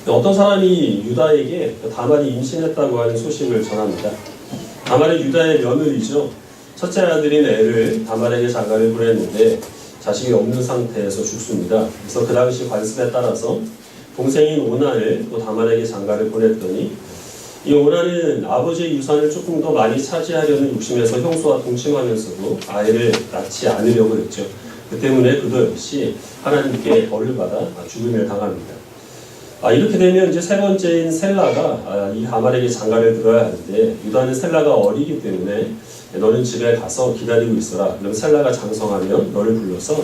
어떤 사람이 유다에게 다말이 임신했다고 하는 소식을 전합니다. 다말은 유다의 며느리죠. 첫째 아들인 엘을 다말에게 장가를 보냈는데 자식이 없는 상태에서 죽습니다. 그래서 그 당시 관습에 따라서 동생인 오난을 또 다말에게 장가를 보냈더니 이 오난은 아버지의 유산을 조금 더 많이 차지하려는 욕심에서 형수와 동침하면서도 아이를 낳지 않으려고 했죠. 그 때문에 그도 역시 하나님께 벌을 받아 죽음을 당합니다. 이렇게 되면 이제 세 번째인 셀라가 이 다말에게 장가를 들어야 하는데 유다는 셀라가 어리기 때문에 너는 집에 가서 기다리고 있어라. 그럼 셀라가 장성하면 너를 불러서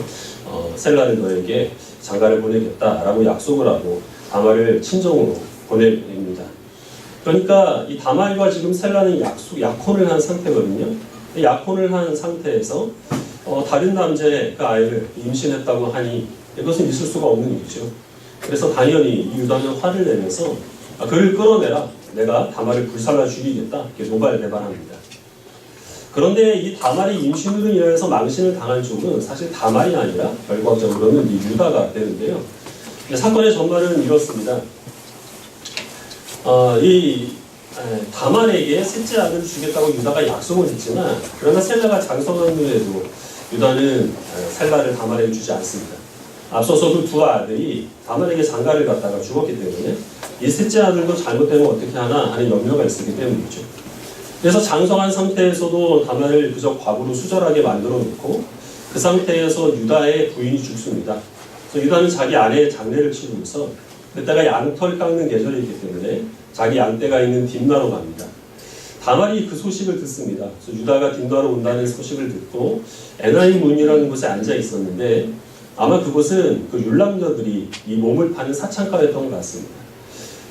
셀라를 너에게 장가를 보내겠다라고 약속을 하고 다말을 친정으로 보냅니다. 그러니까 이 다말과 지금 셀라는 약혼을 한 상태거든요. 약혼을 한 상태에서 다른 남자의 그 아이를 임신했다고 하니 이것은 있을 수가 없는 일이죠. 그래서 당연히 이 유다는 화를 내면서 그를 끌어내라. 내가 다말을 불살라 죽이겠다. 이렇게 노발대발합니다. 그런데 이 다말의 임신으로 인해서 망신을 당한 쪽은 사실 다말이 아니라 결과적으로는 이 유다가 되는데요. 사건의 전말은 이렇습니다. 이 다말에게 셋째 아들을 주겠다고 유다가 약속을 했지만 그러나 셀라가 장성한 후에도 유다는 셀라를 다말에게 주지 않습니다. 앞서서 그 두 아들이 다말에게 장가를 갔다가 죽었기 때문에 이 셋째 아들도 잘못되면 어떻게 하나 하는 염려가 있었기 때문이죠. 그래서 장성한 상태에서도 다말을 그저 과부로 수절하게 만들어 놓고 그 상태에서 유다의 부인이 죽습니다. 그래서 유다는 자기 아내의 장례를 치르고 있어 그때가 양털 깎는 계절이기 때문에 자기 양떼가 있는 딥나로 갑니다. 다말이 그 소식을 듣습니다. 그래서 유다가 딥나로 온다는 소식을 듣고 에나임문이라는 곳에 앉아 있었는데 아마 그곳은 그 율람녀들이 이 몸을 파는 사창가였던 것 같습니다.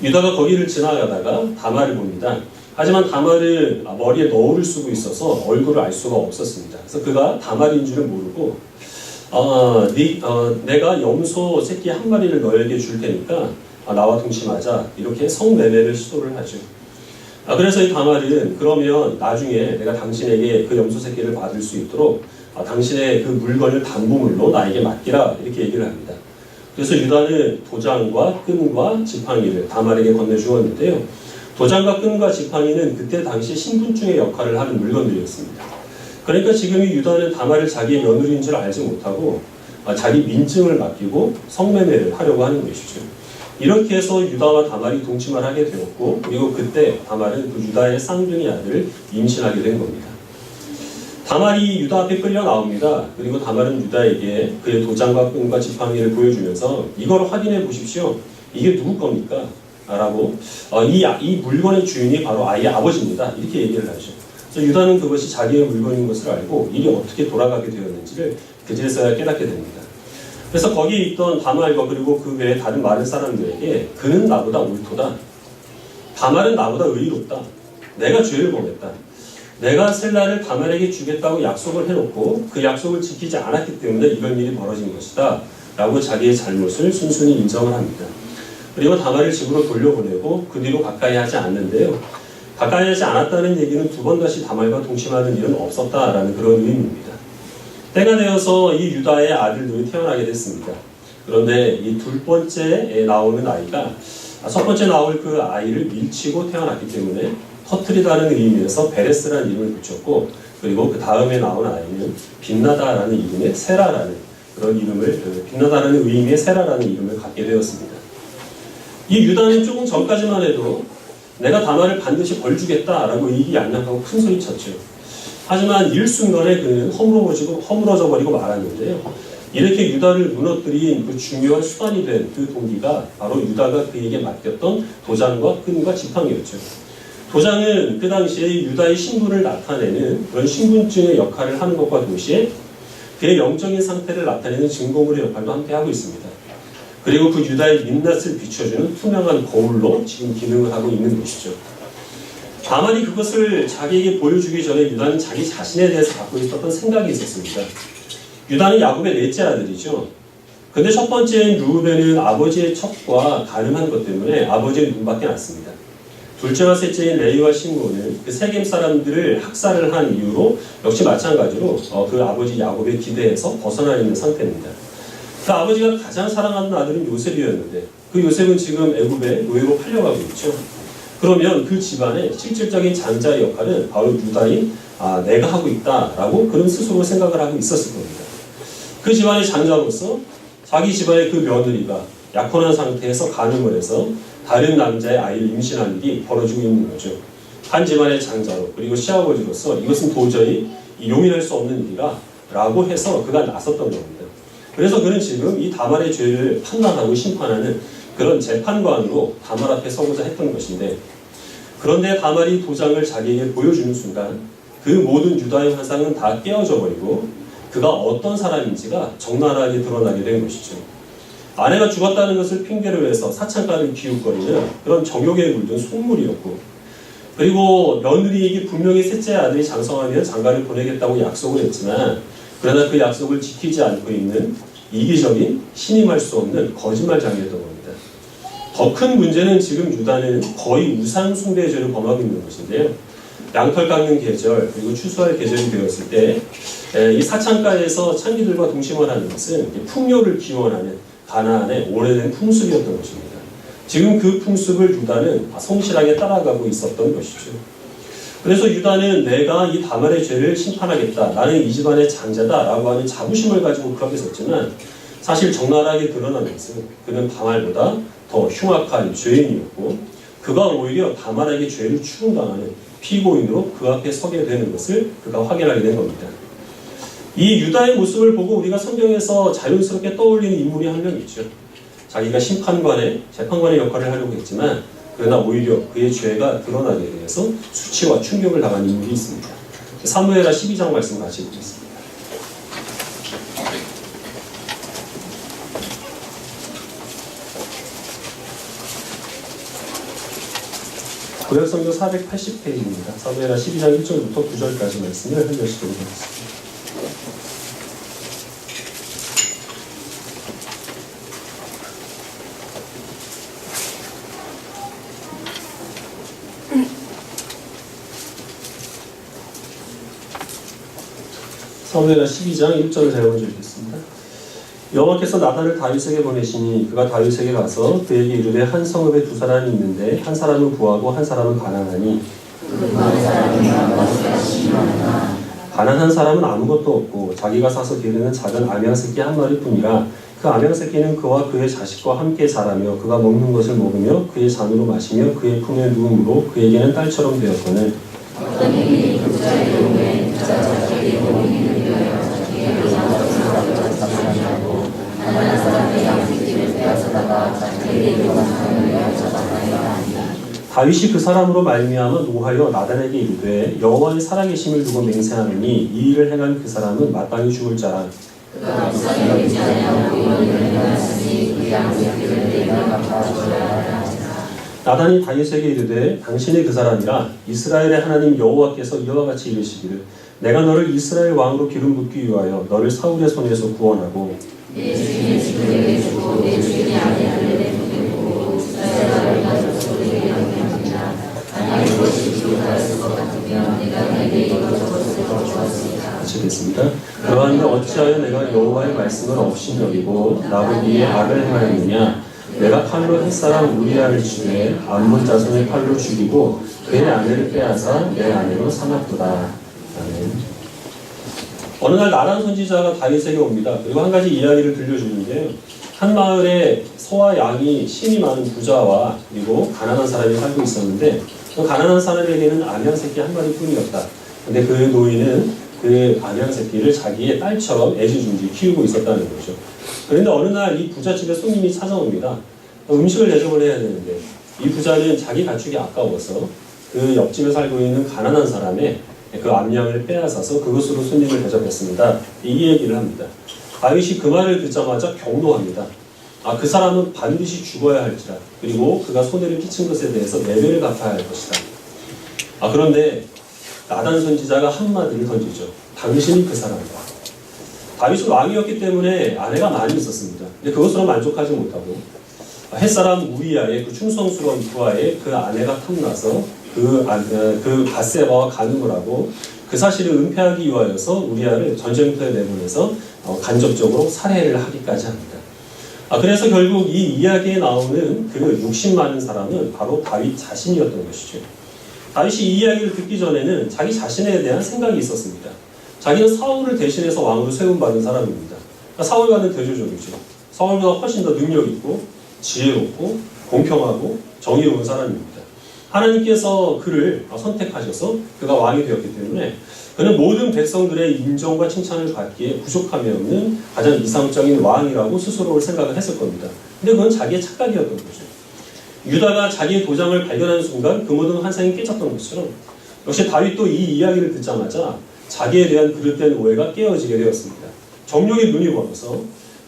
유다가 거기를 지나가다가 다말을 봅니다. 하지만 다말은 머리에 너울을 쓰고 있어서 얼굴을 알 수가 없었습니다. 그래서 그가 다말인 줄을 모르고 내가 염소 새끼 한 마리를 너에게 줄 테니까 나와 동침하자 이렇게 성매매를 시도를 하죠. 그래서 이 다말은 그러면 나중에 내가 당신에게 그 염소 새끼를 받을 수 있도록 당신의 그 물건을 담보물로 나에게 맡기라 이렇게 얘기를 합니다. 그래서 유다는 도장과 끈과 지팡이를 다말에게 건네주었는데요. 도장과 끈과 지팡이는 그때 당시 신분증의 역할을 하는 물건들이었습니다. 그러니까 지금 이 유다는 다말을 자기의 며느리인 줄 알지 못하고 자기 민증을 맡기고 성매매를 하려고 하는 것이죠. 이렇게 해서 유다와 다말이 동침을 하게 되었고 그리고 그때 다말은 그 유다의 쌍둥이 아들을 임신하게 된 겁니다. 다말이 유다 앞에 끌려 나옵니다. 그리고 다말은 유다에게 그의 도장과 끈과 지팡이를 보여주면서 이걸 확인해 보십시오. 이게 누구 겁니까? 라고 이 물건의 주인이 바로 아이의 아버지입니다. 이렇게 얘기를 하죠. 그래서 유다는 그것이 자기의 물건인 것을 알고 일이 어떻게 돌아가게 되었는지를 그제서야 깨닫게 됩니다. 그래서 거기에 있던 다말과 그리고 그 외에 다른 많은 사람들에게 그는 나보다 옳도다. 다말은 나보다 의롭다. 내가 죄를 범했다. 내가 셀라를 다말에게 주겠다고 약속을 해놓고 그 약속을 지키지 않았기 때문에 이런 일이 벌어진 것이다. 라고 자기의 잘못을 순순히 인정을 합니다. 그리고 다말을 집으로 돌려보내고 그 뒤로 가까이 하지 않는데요. 가까이 하지 않았다는 얘기는 두 번 다시 다말과 동침하는 일은 없었다라는 그런 의미입니다. 때가 되어서 이 유다의 아들들이 태어나게 됐습니다. 그런데 이 둘 번째에 나오는 아이가 첫 번째 나올 그 아이를 밀치고 태어났기 때문에 터트리다는 의미에서 베레스라는 이름을 붙였고 그리고 그 다음에 나온 아이는 빛나다라는 이름의 세라라는 그런 이름을 빛나다라는 의미의 세라라는 이름을 갖게 되었습니다. 이 유다는 조금 전까지만 해도 내가 다말을 반드시 벌주겠다라고 이기양양하고 큰 소리 쳤죠. 하지만 일순간에 그는 허물어져 버리고 말았는데요. 이렇게 유다를 무너뜨린 그 중요한 수단이 된 그 동기가 바로 유다가 그에게 맡겼던 도장과 끈과 지팡이였죠. 도장은 그 당시에 유다의 신분을 나타내는 그런 신분증의 역할을 하는 것과 동시에 그의 영적인 상태를 나타내는 증거물의 역할도 함께 하고 있습니다. 그리고 그 유다의 민낯을 비춰주는 투명한 거울로 지금 기능을 하고 있는 것이죠. 다만이 그것을 자기에게 보여주기 전에 유다는 자기 자신에 대해서 갖고 있었던 생각이 있었습니다. 유다는 야곱의 넷째 아들이죠. 근데 첫 번째인 르우벤은 아버지의 척과 가늠한 것 때문에 아버지의 눈밖에 났습니다. 둘째와 셋째인 레위와 시므온은 그 세겜 사람들을 학살을 한 이유로 역시 마찬가지로 그 아버지 야곱의 기대에서 벗어나 있는 상태입니다. 그 아버지가 가장 사랑하는 아들은 요셉이었는데 그 요셉은 지금 애굽에 노예로 팔려가고 있죠. 그러면 그 집안의 실질적인 장자의 역할은 바로 유다인 내가 하고 있다라고 그는 스스로 생각을 하고 있었을 겁니다. 그 집안의 장자로서 자기 집안의 그 며느리가 약혼한 상태에서 간음을 해서 다른 남자의 아이를 임신한 일이 벌어지고 있는 거죠. 한 집안의 장자로 그리고 시아버지로서 이것은 도저히 용인할 수 없는 일이라 라고 해서 그가 나섰던 겁니다. 그래서 그는 지금 이 다말의 죄를 판단하고 심판하는 그런 재판관으로 다말 앞에 서고자 했던 것인데, 그런데 다말이 도장을 자기에게 보여주는 순간 그 모든 유다의 환상은 다 깨어져 버리고 그가 어떤 사람인지가 적나라하게 드러나게 된 것이죠. 아내가 죽었다는 것을 핑계로 해서 사창가를 기웃거리는 그런 정욕에 물든 속물이었고, 그리고 며느리에게 분명히 셋째 아들이 장성하면 장가를 보내겠다고 약속을 했지만 그러나 그 약속을 지키지 않고 있는 이기적인 신임할 수 없는 거짓말장이었던 겁니다. 더 큰 문제는 지금 유다는 거의 우상 숭배죄를 범하고 있는 것인데요. 양털 깎는 계절 그리고 추수할 계절이 되었을 때 이 사창가에서 창기들과 동심을 하는 것은 풍요를 기원하는 가나안의 오래된 풍습이었던 것입니다. 지금 그 풍습을 유다는 성실하게 따라가고 있었던 것이죠. 그래서 유다는 내가 이 다말의 죄를 심판하겠다, 나는 이 집안의 장자다라고 하는 자부심을 가지고 그렇게 섰지만 사실 적나라하게 드러난 것은 그는 다말보다 더 흉악한 죄인이었고 그가 오히려 다말에게 죄를 추궁당하는 피고인으로 그 앞에 서게 되는 것을 그가 확인하게 된 겁니다. 이 유다의 모습을 보고 우리가 성경에서 자연스럽게 떠올리는 인물이 한 명 있죠. 자기가 심판관의 재판관의 역할을 하려고 했지만 그러나 오히려 그의 죄가 드러나게 돼서 수치와 충격을 당한 인물이 있습니다. 사무엘하 12장 말씀 같이 보겠습니다. 구약성경 480페이지입니다. 사무엘하 12장 1절부터 9절까지 말씀을 흘려주도록 하겠습니다. 사무엘하 12장 1절을 제가 먼저 읽겠습니다. 여호와께서 나단을 다윗에게 보내시니 그가 다윗에게 가서 그에게 이르되 한 성읍에 두 사람이 있는데 한 사람은 부하고 한 사람은 가난하니 가난한 사람은 아무것도 없고 자기가 사서 기르는 작은 암양 새끼 한 마리뿐이라 그 암양 새끼는 그와 그의 자식과 함께 자라며 그가 먹는 것을 먹으며 그의 잔으로 마시며 그의 품에 누움으로 그에게는 딸처럼 되었거늘 다윗이 그 사람으로 말미암아 노하여 나단에게 이르되 여호와의 살아계심을 두고 맹세하노니 이 일을 행한 그 사람은 마땅히 죽을 자라. 나단이 다윗에게 이르되 당신이 그 사람이라 이스라엘의 하나님 여호와께서 이와 같이 이르시기를 내가 너를 이스라엘 왕으로 기름 붓기 위하여 너를 사울의 손에서 구원하고 내 주인의 집을 주고 내 주인의 아내를 내보내고 이스라엘을 소리에 양념이라 아니 이것이 기록할 것 같으면 내가 내게 이것저것을 더 주었으리라. 같이 됐습니다. 그러한데 어찌하여 내가 여호와의 말씀을 없이 여기고 나보기에 악을 행하였느냐. 내가 칼로 햇사람 우리아를 죽여 암몬 자손의 칼로 죽이고 그의 아내를 빼앗아 내 아내로 삼았도다. 아멘. 어느 날 나단 선지자가 다윗에게 옵니다. 그리고 한 가지 이야기를 들려주는데요. 한 마을에 소와 양이 심이 많은 부자와 그리고 가난한 사람이 살고 있었는데 그 가난한 사람에게는 암양 새끼 한 마리뿐이었다. 근데 그 노인은 그 암양 새끼를 자기의 딸처럼 애지중지 키우고 있었다는 거죠. 그런데 어느 날 이 부잣집에 손님이 찾아옵니다. 음식을 대접을 해야 되는데 이 부자는 자기 가축이 아까워서 그 옆집에 살고 있는 가난한 사람의 그 암양을 빼앗아서 그것으로 손님을 대접했습니다. 이 얘기를 합니다. 다윗이 그 말을 듣자마자 경노합니다. 그 사람은 반드시 죽어야 할지라. 그리고 그가 손해를 끼친 것에 대해서 매매를 갚아야 할 것이다. 그런데 나단 선지자가 한마디를 던지죠. 당신이 그 사람이다. 다윗은 왕이었기 때문에 아내가 많이 있었습니다. 근데 그것으로 만족하지 못하고 햇사람 우리아의 그 충성스러운 부하의 그 아내가 탐나서 그 밧세바와 간음을 하고 그 사실을 은폐하기 위하여서 우리아를 전쟁터에 내보내서 간접적으로 살해를 하기까지 합니다. 그래서 결국 이 이야기에 나오는 그 욕심 많은 사람은 바로 다윗 자신이었던 것이죠. 다윗이 이 이야기를 듣기 전에는 자기 자신에 대한 생각이 있었습니다. 자기는 사울을 대신해서 왕으로 세움받은 사람입니다. 사울과는 대조적이죠. 사울보다 훨씬 더 능력 있고 지혜롭고 공평하고 정의로운 사람입니다. 하나님께서 그를 선택하셔서 그가 왕이 되었기 때문에 그는 모든 백성들의 인정과 칭찬을 받기에 부족함이 없는 가장 이상적인 왕이라고 스스로 생각을 했을 겁니다. 근데 그건 자기의 착각이었던 거죠. 유다가 자기의 도장을 발견하는 순간 그 모든 환상이 깨졌던 것처럼 역시 다윗도 이 이야기를 듣자마자 자기에 대한 그릇된 오해가 깨어지게 되었습니다. 정욕의 눈이 멀어서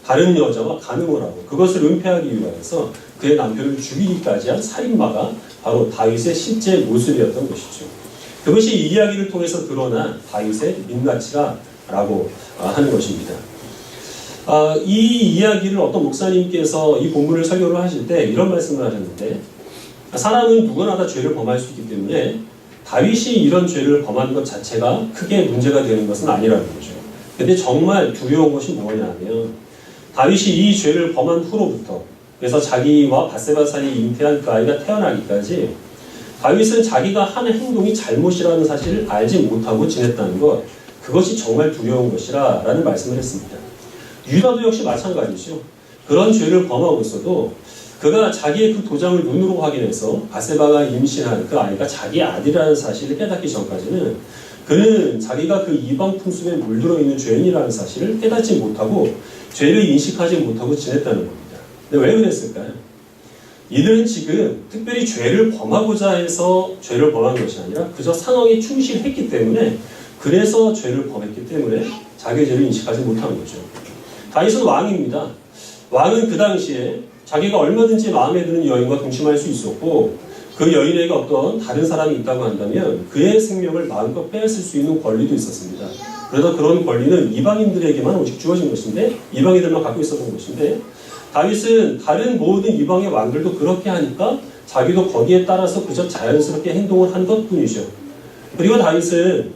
다른 여자와 간음을 하고 그것을 은폐하기 위하여서 그의 남편을 죽이기까지 한 살인마가 바로 다윗의 실제 모습이었던 것이죠. 그것이 이 이야기를 통해서 드러난 다윗의 민낯이라고 하는 것입니다. 이 이야기를 어떤 목사님께서 이 본문을 설교를 하실 때 이런 말씀을 하셨는데, 사람은 누구나 다 죄를 범할 수 있기 때문에 다윗이 이런 죄를 범한 것 자체가 크게 문제가 되는 것은 아니라는 거죠. 근데 정말 두려운 것이 뭐냐면 다윗이 이 죄를 범한 후로부터, 그래서 자기와 바세바 사이에 잉태한 그 아이가 태어나기까지 다윗은 자기가 하는 행동이 잘못이라는 사실을 알지 못하고 지냈다는 것, 그것이 정말 두려운 것이라 라는 말씀을 했습니다. 유다도 역시 마찬가지죠. 그런 죄를 범하고 있어도 그가 자기의 그 도장을 눈으로 확인해서 바세바가 임신한 그 아이가 자기 아들이라는 사실을 깨닫기 전까지는 그는 자기가 그 이방 풍습에 물들어 있는 죄인이라는 사실을 깨닫지 못하고 죄를 인식하지 못하고 지냈다는 겁니다. 근데 왜 그랬을까요? 이들은 지금 특별히 죄를 범하고자 해서 죄를 범한 것이 아니라 그저 상황에 충실했기 때문에, 그래서 죄를 범했기 때문에 자기의 죄를 인식하지 못한 거죠. 다윗은 왕입니다. 왕은 그 당시에 자기가 얼마든지 마음에 드는 여인과 동침할 수 있었고, 그 여인에게 어떤 다른 사람이 있다고 한다면 그의 생명을 마음껏 빼앗을 수 있는 권리도 있었습니다. 그래서 그런 권리는 이방인들에게만 오직 주어진 것인데, 이방인들만 갖고 있었던 것인데, 다윗은 다른 모든 이방의 왕들도 그렇게 하니까 자기도 거기에 따라서 그저 자연스럽게 행동을 한 것뿐이죠. 그리고 다윗은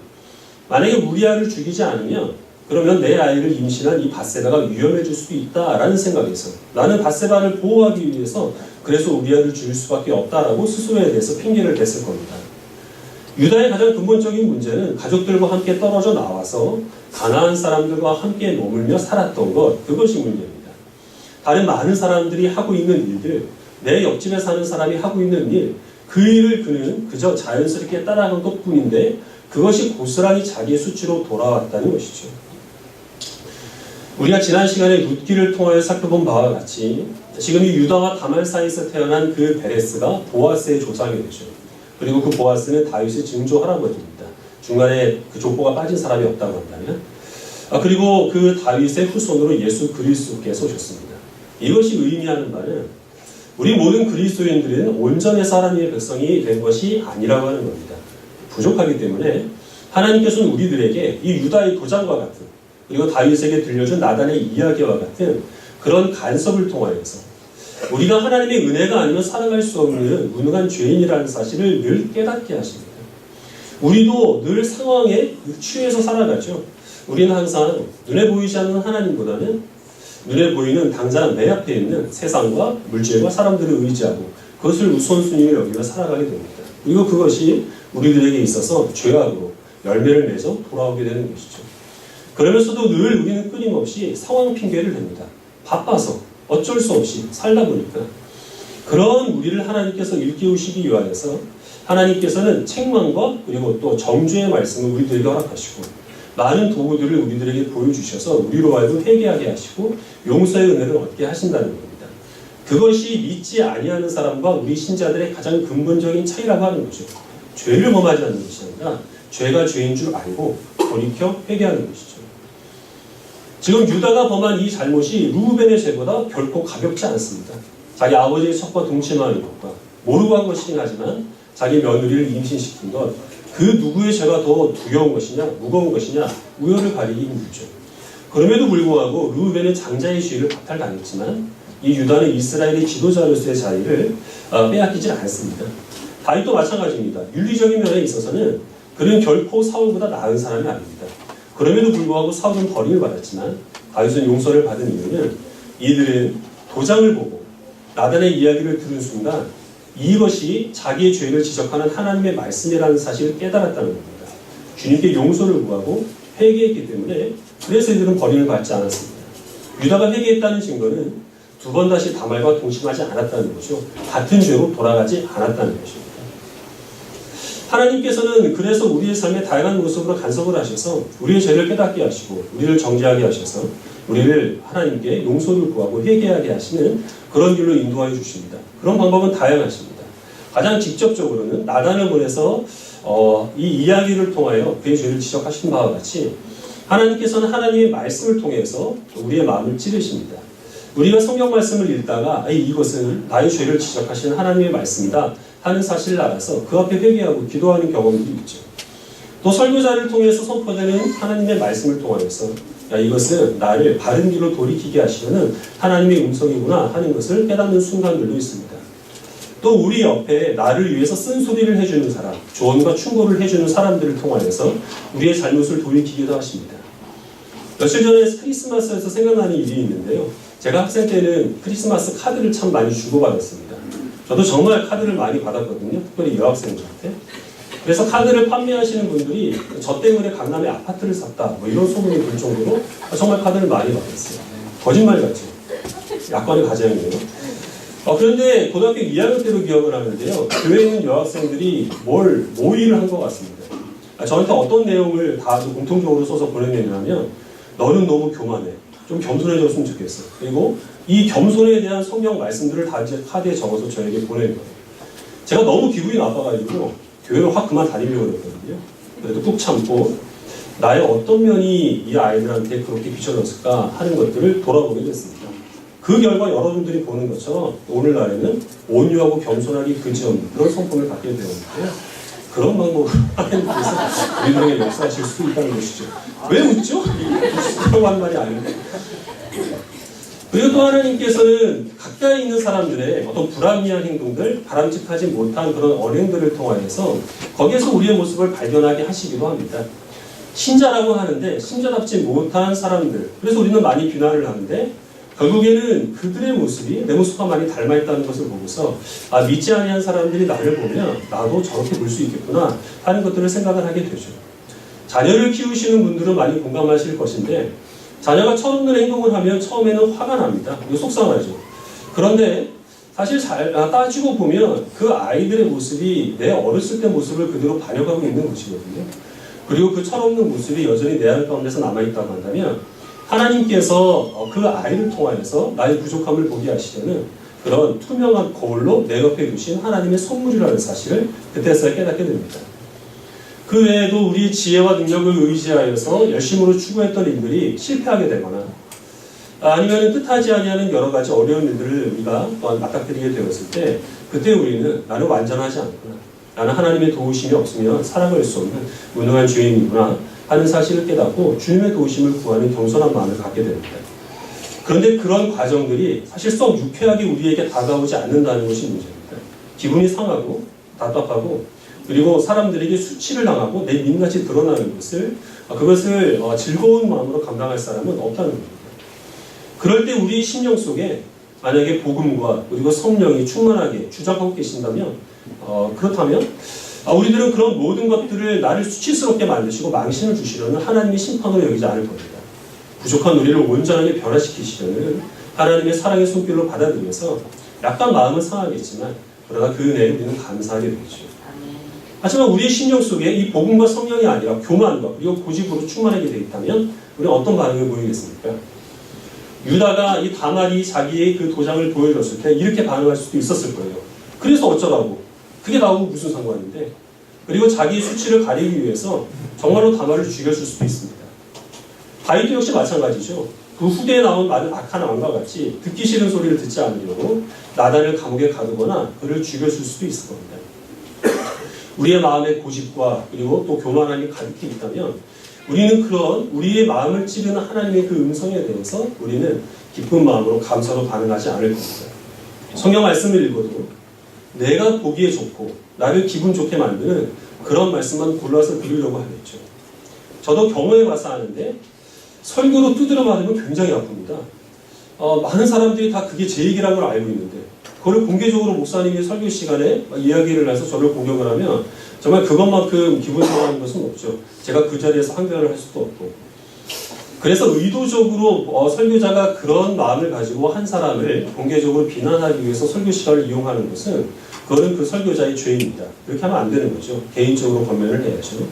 만약에 우리아를 죽이지 않으면 그러면 내 아이를 임신한 이 바세바가 위험해질 수도 있다라는 생각에서 나는 바세바를 보호하기 위해서 그래서 우리아를 죽일 수밖에 없다라고 스스로에 대해서 핑계를 댔을 겁니다. 유다의 가장 근본적인 문제는 가족들과 함께 떨어져 나와서 가나안 사람들과 함께 머물며 살았던 것, 그것이 문제입니다. 다른 많은 사람들이 하고 있는 일들, 내 옆집에 사는 사람이 하고 있는 일, 그 일을 그는 그저 자연스럽게 따라간 것뿐인데 그것이 고스란히 자기의 수치로 돌아왔다는 것이죠. 우리가 지난 시간에 룻기를 통하여 살펴본 바와 같이 지금 이 유다와 다말 사이에서 태어난 그 베레스가 보아스의 조상이 되죠. 그리고 그 보아스는 다윗의 증조 할아버지입니다. 중간에 그 족보가 빠진 사람이 없다고 한다면, 그리고 그 다윗의 후손으로 예수 그리스도께서 오셨습니다. 이것이 의미하는 바는 우리 모든 그리스도인들은 온전해서 하나님의 백성이 된 것이 아니라고 하는 겁니다. 부족하기 때문에 하나님께서는 우리들에게 이 유다의 도장과 같은, 그리고 다윗에게 들려준 나단의 이야기와 같은 그런 간섭을 통하여서 우리가 하나님의 은혜가 아니면 살아갈 수 없는 무능한 죄인이라는 사실을 늘 깨닫게 하십니다. 우리도 늘 상황에 취해서 살아가죠. 우리는 항상 눈에 보이지 않는 하나님보다는 눈에 보이는 당장 내 앞에 있는 세상과 물질과 사람들을 의지하고 그것을 우선순위로 여기며 살아가게 됩니다. 그리고 그것이 우리들에게 있어서 죄악으로 열매를 맺어 돌아오게 되는 것이죠. 그러면서도 늘 우리는 끊임없이 상황 핑계를 댑니다. 바빠서 어쩔 수 없이 살다 보니까. 그런 우리를 하나님께서 일깨우시기 위하여서 하나님께서는 책망과 그리고 또 정죄의 말씀을 우리들에게 허락하시고 많은 도구들을 우리들에게 보여주셔서 우리로 하여금 회개하게 하시고 용서의 은혜를 얻게 하신다는 겁니다. 그것이 믿지 아니하는 사람과 우리 신자들의 가장 근본적인 차이라고 하는 거죠. 죄를 범하지 않는 것이 아니라 죄가 죄인 줄 알고 돌이켜 회개하는 것이죠. 지금 유다가 범한 이 잘못이 루벤의 죄보다 결코 가볍지 않습니다. 자기 아버지의 첩과 동침하는 것과 모르고 한 것이긴 하지만 자기 며느리를 임신시킨 것, 그 누구의 죄가 더 두려운 것이냐, 무거운 것이냐, 우열을 가리기 힘들죠. 그럼에도 불구하고 루벤은 장자의 지위를 박탈당했지만 이 유다는 이스라엘의 지도자로서의 자리를 빼앗기지 않았습니다. 다윗도 마찬가지입니다. 윤리적인 면에 있어서는 그는 결코 사울보다 나은 사람이 아닙니다. 그럼에도 불구하고 사울은 버림을 받았지만 다윗은 용서를 받은 이유는 이들은 도장을 보고 나단의 이야기를 들은 순간 이것이 자기의 죄를 지적하는 하나님의 말씀이라는 사실을 깨달았다는 겁니다. 주님께 용서를 구하고 회개했기 때문에 그래서 이들은 버림을 받지 않았습니다. 유다가 회개했다는 증거는 두 번 다시 다말과 동침하지 않았다는 거죠. 같은 죄로 돌아가지 않았다는 것입니다. 하나님께서는 그래서 우리의 삶의 다양한 모습으로 간섭을 하셔서 우리의 죄를 깨닫게 하시고 우리를 정죄하게 하셔서 우리를 하나님께 용서를 구하고 회개하게 하시는 그런 길로 인도하여 주십니다. 그런 방법은 다양하십니다. 가장 직접적으로는 나단을 보내서 이 이야기를 통하여 그의 죄를 지적하신 바와 같이 하나님께서는 하나님의 말씀을 통해서 우리의 마음을 찌르십니다. 우리가 성경 말씀을 읽다가 이것은 나의 죄를 지적하시는 하나님의 말씀이다 하는 사실을 알아서 그 앞에 회개하고 기도하는 경험도 있죠. 또 설교자를 통해서 선포되는 하나님의 말씀을 통하여서 이것은 나를 바른 길로 돌이키게 하시는 하나님의 음성이구나 하는 것을 깨닫는 순간들도 있습니다. 또 우리 옆에 나를 위해서 쓴소리를 해주는 사람, 조언과 충고를 해주는 사람들을 통하여서 우리의 잘못을 돌이키기도 하십니다. 며칠 전에 크리스마스에서 생각나는 일이 있는데요. 제가 학생 때는 크리스마스 카드를 참 많이 주고받았습니다. 저도 정말 카드를 많이 받았거든요. 특별히 여학생들한테. 그래서 카드를 판매하시는 분들이 저 때문에 강남에 아파트를 샀다 이런 소문이 돌 정도로 정말 카드를 많이 받았어요. 거짓말 같죠. 약관의 가정이에요. 그런데 고등학교 2학년 때로 기억을 하는데요. 교회에 있는 여학생들이 모의를 한 것 같습니다. 저한테 어떤 내용을 다 공통적으로 써서 보내냐면 너는 너무 교만해. 좀 겸손해졌으면 좋겠어. 그리고 이 겸손에 대한 성경 말씀들을 다 이제 카드에 적어서 저에게 보내는 거예요. 제가 너무 기분이 나빠가지고 교회를 확 그만 다니려고 그랬거든요. 그래도 꾹 참고 나의 어떤 면이 이 아이들한테 그렇게 비춰졌을까 하는 것들을 돌아보게 됐습니다. 그 결과 여러분들이 보는 것처럼 오늘날에는 온유하고 겸손하기 그지없는 그런 성품을 갖게 되었는데요. 그런 방법으로 하나님께서 우리들에게 역사하실 수 있다는 것이죠. 왜 웃죠? 그런 한 말이 아닌데. 그리고 또 하나님께서는 가까이 있는 사람들의 어떤 불합리한 행동들, 바람직하지 못한 그런 언행들을 통하여서 거기에서 우리의 모습을 발견하게 하시기도 합니다. 신자라고 하는데 신자답지 못한 사람들, 그래서 우리는 많이 비난을 하는데 결국에는 그들의 모습이 내 모습과 많이 닮아있다는 것을 보고서 믿지 아니한 사람들이 나를 보면 나도 저렇게 볼 수 있겠구나 하는 것들을 생각을 하게 되죠. 자녀를 키우시는 분들은 많이 공감하실 것인데 자녀가 철없는 행동을 하면 처음에는 화가 납니다. 이거 속상하죠. 그런데 사실 따지고 보면 그 아이들의 모습이 내 어렸을 때 모습을 그대로 반영하고 있는 것이거든요. 그리고 그 철없는 모습이 여전히 내 안에 가운데서 남아있다고 한다면 하나님께서 그 아이를 통하여서 나의 부족함을 보게 하시려는 그런 투명한 거울로 내 옆에 두신 하나님의 선물이라는 사실을 그때서야 깨닫게 됩니다. 그 외에도 우리의 지혜와 능력을 의지하여서 열심으로 추구했던 일들이 실패하게 되거나 아니면 뜻하지 아니하는 여러 가지 어려운 일들을 우리가 또한 맞닥뜨리게 되었을 때 그때 우리는 나는 완전하지 않구나. 나는 하나님의 도우심이 없으면 살아갈 수 없는 무능한 죄인이구나 하는 사실을 깨닫고 주님의 도우심을 구하는 겸손한 마음을 갖게 됩니다. 그런데 그런 과정들이 사실 썩 유쾌하게 우리에게 다가오지 않는다는 것이 문제입니다. 기분이 상하고 답답하고 그리고 사람들에게 수치를 당하고 내 민낯이 드러나는 그것을 즐거운 마음으로 감당할 사람은 없다는 겁니다. 그럴 때 우리 심령 속에 만약에 복음과 그리고 성령이 충만하게 주장하고 계신다면 그렇다면 우리들은 그런 모든 것들을 나를 수치스럽게 만드시고 망신을 주시려는 하나님의 심판으로 여기지 않을 겁니다. 부족한 우리를 온전하게 변화시키시려는 하나님의 사랑의 손길로 받아들여서 약간 마음은 상하겠지만 그러나 그 은혜에 우리는 감사하게 되죠. 하지만 우리의 심령 속에 이 복음과 성령이 아니라 교만과 그리고 고집으로 충만하게 되어 있다면 우리는 어떤 반응을 보이겠습니까? 유다가 이 다말이 자기의 그 도장을 보여줬을 때 이렇게 반응할 수도 있었을 거예요. 그래서 어쩌라고? 그게 나하고 무슨 상관인데? 그리고 자기의 수치를 가리기 위해서 정말로 다말을 죽였을 수도 있습니다. 다윗도 역시 마찬가지죠. 그 후대에 나온 많은 악한 왕과 같이 듣기 싫은 소리를 듣지 않으려고 나단을 감옥에 가두거나 그를 죽였을 수도 있을 겁니다. 우리의 마음에 고집과 그리고 또 교만함이 가득히 있다면 우리는 그런 우리의 마음을 찌르는 하나님의 그 음성에 대해서 우리는 기쁜 마음으로 감사로 반응하지 않을 겁니다. 성경 말씀을 읽어도 내가 보기에 좋고 나를 기분 좋게 만드는 그런 말씀만 골라서 들으려고 하겠죠. 저도 경험해 봐서 아는데 설교로 두드려 맞으면 굉장히 아픕니다. 많은 사람들이 다 그게 제 얘기라는 걸 알고 있는데 그걸 공개적으로 목사님이 설교 시간에 이야기를 해서 저를 공격을 하면 정말 그것만큼 기분 좋아하는 것은 없죠. 제가 그 자리에서 항변을 할 수도 없고. 그래서 의도적으로 설교자가 그런 마음을 가지고 한 사람을 공개적으로 비난하기 위해서 설교 시간을 이용하는 것은 그거는 그 설교자의 죄입니다. 그렇게 하면 안 되는 거죠. 개인적으로 검열을 해야죠.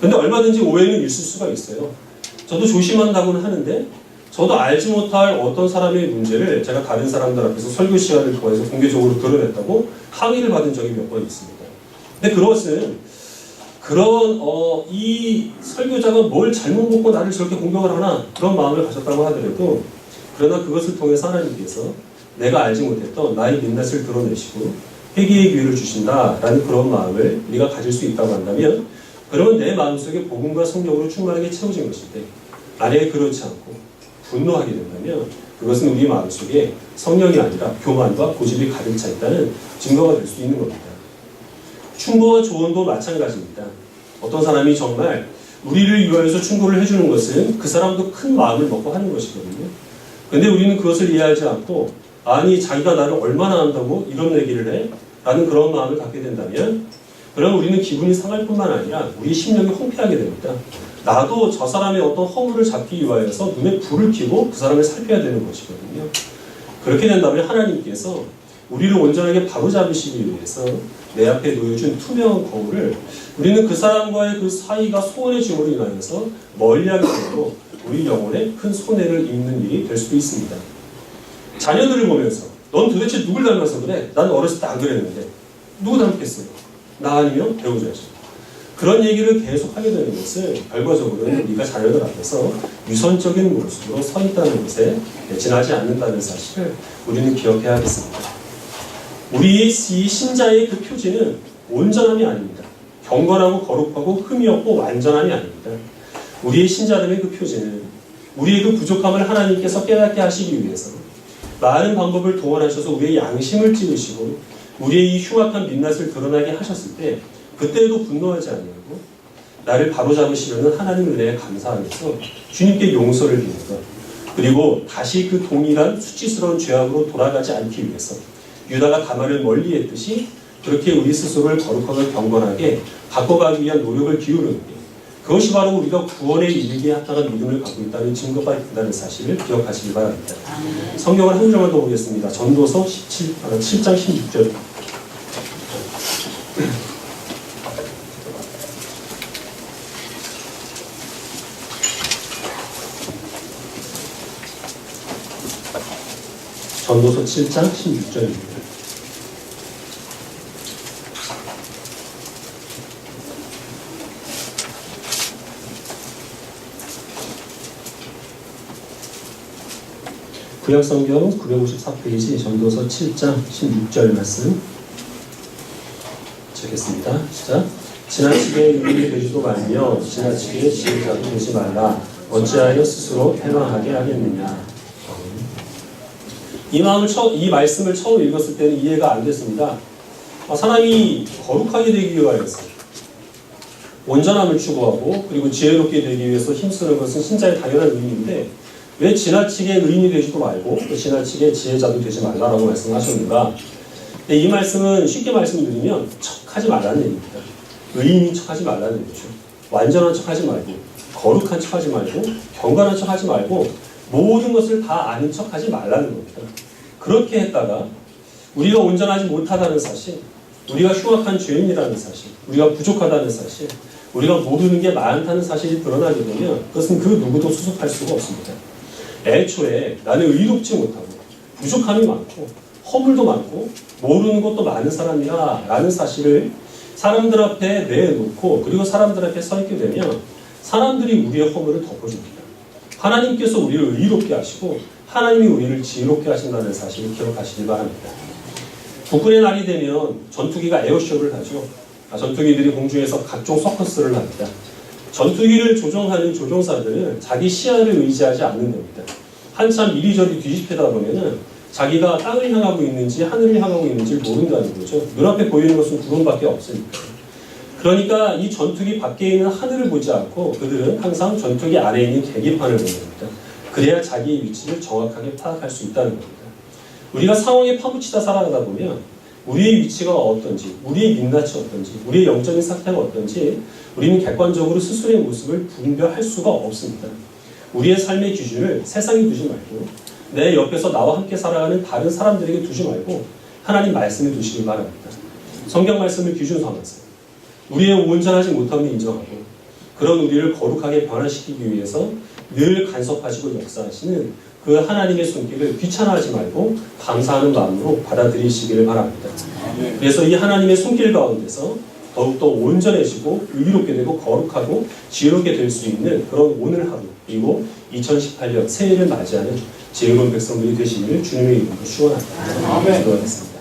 근데 얼마든지 오해는 있을 수가 있어요. 저도 조심한다고는 하는데 저도 알지 못할 어떤 사람의 문제를 제가 다른 사람들 앞에서 설교 시간을 통해서 공개적으로 드러냈다고 항의를 받은 적이 몇 번 있습니다. 근데 그것은 그런 이 설교자가 뭘 잘못 먹고 나를 저렇게 공격을 하나 그런 마음을 가졌다고 하더라도 그러나 그것을 통해서 하나님께서 내가 알지 못했던 나의 민낯을 드러내시고 회개의 기회를 주신다라는 그런 마음을 우리가 가질 수 있다고 한다면 그러면 내 마음속에 복음과 성령으로 충만하게 채워진 것인데 만약에 그렇지 않고 분노하게 된다면 그것은 우리 마음속에 성령이 아니라 교만과 고집이 가득 차 있다는 증거가 될 수 있는 겁니다. 충고와 조언도 마찬가지입니다. 어떤 사람이 정말 우리를 위하여서 충고를 해주는 것은 그 사람도 큰 마음을 먹고 하는 것이거든요. 근데 우리는 그것을 이해하지 않고 아니 자기가 나를 얼마나 안다고 이런 얘기를 해? 라는 그런 마음을 갖게 된다면 그럼 우리는 기분이 상할 뿐만 아니라 우리 심령이 황폐하게 됩니다. 나도 저 사람의 어떤 허물을 잡기 위하여서 눈에 불을 켜고 그 사람을 살펴야 되는 것이거든요. 그렇게 된다면 하나님께서 우리를 온전하게 바로잡으시기 위해서 내 앞에 놓여준 투명한 거울을 우리는 그 사람과의 그 사이가 소원해짐으로 인하여서 멀리하게 되고 우리 영혼에 큰 손해를 입는 일이 될 수도 있습니다. 자녀들을 보면서 넌 도대체 누굴 닮아서 그래? 난 어렸을 때 안 그랬는데 누구 닮겠어요? 나 아니면 배우자죠. 그런 얘기를 계속 하게 되는 것은 결과적으로는 우리가 자녀들 앞에서 유선적인 모습으로 서 있다는 것에 지나지 않는다는 사실을 우리는 기억해야겠습니다. 우리의 이 신자의 그 표지는 온전함이 아닙니다. 경건하고 거룩하고 흠이 없고 완전함이 아닙니다. 우리의 신자됨의 그 표지는 우리의 그 부족함을 하나님께서 깨닫게 하시기 위해서 많은 방법을 동원하셔서 우리의 양심을 찌르시고 우리의 이 흉악한 민낯을 드러나게 하셨을 때 그때에도 분노하지 아니하고 나를 바로잡으시려는 하나님 은혜에 감사하면서 주님께 용서를 비는 것 그리고 다시 그 동일한 수치스러운 죄악으로 돌아가지 않기 위해서 유다가 다말을 멀리했듯이 그렇게 우리 스스로를 거룩하고 경건하게 바꿔가기 위한 노력을 기울이는 게 그것이 바로 우리가 구원에 이르기에 합당한 믿음을 갖고 있다는 증거가 된다는 사실을 기억하시기 바랍니다. 성경을 한 구절만 더 보겠습니다. 전도서 7장 16절 전도서 7장 16절입니다. 구약성경 954페이지 전도서 7장 16절 말씀 읽겠습니다. 시작. 지나치게 의인이 되지도 말며 지나치게 지혜자도 되지 말라. 어찌하여 스스로 패망하게 하겠느냐. 이 말씀을 처음 읽었을 때는 이해가 안 됐습니다. 사람이 거룩하게 되기 위하여서 온전함을 추구하고 그리고 지혜롭게 되기 위해서 힘쓰는 것은 신자의 당연한 의미인데 왜 지나치게 의인이 되지도 말고 또 지나치게 지혜자도 되지 말라라고 말씀하셨는가? 이 말씀은 쉽게 말씀드리면 척하지 말라는 얘기입니다. 의인인 척하지 말라는 얘기죠. 완전한 척하지 말고 거룩한 척하지 말고 경건한 척하지 말고 모든 것을 다 아는 척하지 말라는 겁니다. 그렇게 했다가 우리가 온전하지 못하다는 사실, 우리가 흉악한 죄인이라는 사실, 우리가 부족하다는 사실, 우리가 모르는 게 많다는 사실이 드러나게 되면 그것은 그 누구도 수습할 수가 없습니다. 애초에 나는 의롭지 못하고 부족함이 많고 허물도 많고 모르는 것도 많은 사람이야 라는 사실을 사람들 앞에 내놓고 그리고 사람들 앞에 서 있게 되면 사람들이 우리의 허물을 덮어줍니다. 하나님께서 우리를 의롭게 하시고 하나님이 우리를 지혜롭게 하신다는 사실을 기억하시기 바랍니다. 국군의 날이 되면 전투기가 에어쇼를 하죠. 전투기들이 공중에서 각종 서커스를 합니다. 전투기를 조종하는 조종사들은 자기 시야를 의지하지 않는 겁니다. 한참 이리저리 뒤집히다 보면은 자기가 땅을 향하고 있는지 하늘을 향하고 있는지 모른다는 거죠. 눈앞에 보이는 것은 구름밖에 없으니까. 그러니까 이 전투기 밖에 있는 하늘을 보지 않고 그들은 항상 전투기 안에 있는 계기판을 보는 겁니다. 그래야 자기의 위치를 정확하게 파악할 수 있다는 겁니다. 우리가 상황에 파묻히다 살아가다 보면 우리의 위치가 어떤지, 우리의 민낯이 어떤지, 우리의 영적인 상태가 어떤지 우리는 객관적으로 스스로의 모습을 분별할 수가 없습니다. 우리의 삶의 기준을 세상에 두지 말고 내 옆에서 나와 함께 살아가는 다른 사람들에게 두지 말고 하나님 말씀에 두시길 바랍니다. 성경 말씀을 기준 삼아서 우리의 온전하지 못함을 인정하고 그런 우리를 거룩하게 변화시키기 위해서 늘 간섭하시고 역사하시는 그 하나님의 손길을 귀찮아하지 말고 감사하는 마음으로 받아들이시기를 바랍니다. 그래서 이 하나님의 손길 가운데서 더욱더 온전해지고 의롭게 되고 거룩하고 지혜롭게 될 수 있는 그런 오늘 하루 그리고 2018년 새해를 맞이하는 지혜로운 백성들이 되시기를 주님의 이름으로 축원합니다. 기도하겠습니다.